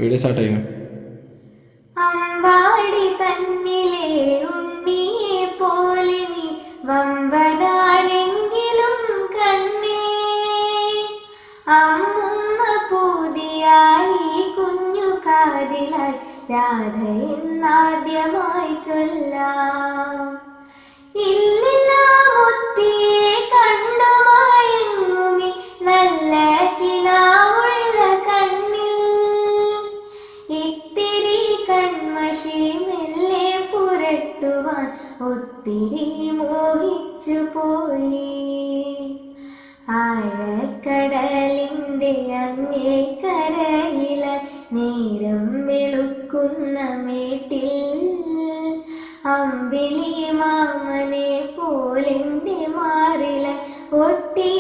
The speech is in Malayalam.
വീഡിയോ സ്റ്റാർട്ട് ചെയ്യുന്നു. അമ്പാടി തന്നിലെ ഉണ്ണിയെ പോലെ നീ വമ്പനാണെങ്കിലും കണ്ണേ, അമ്മുമ്മ പൂതിയായി കുഞ്ഞു കാതിലായി രാധ എന്നാദ്യമായി ചൊല്ലാം. ഇല്ലില്ല മുത്തിയെ കണ്ടുമായെങ്ങുമി നല്ല കിനാവുള്ള കണ്ണിൽ, ഇത്തിരി കൺമഷി മെല്ലെ പുരട്ടുവാൻ ഒത്തിരി മോഹിച്ചു പോയി. ആഴക്കടലിൻ്റെ അങ്ങേ കരയില നേരം വെളുക്കുന്ന മേട്ടിൽ, അമ്പിളി മാമനെ പോലെൻ്റെ മാറില ഒട്ടി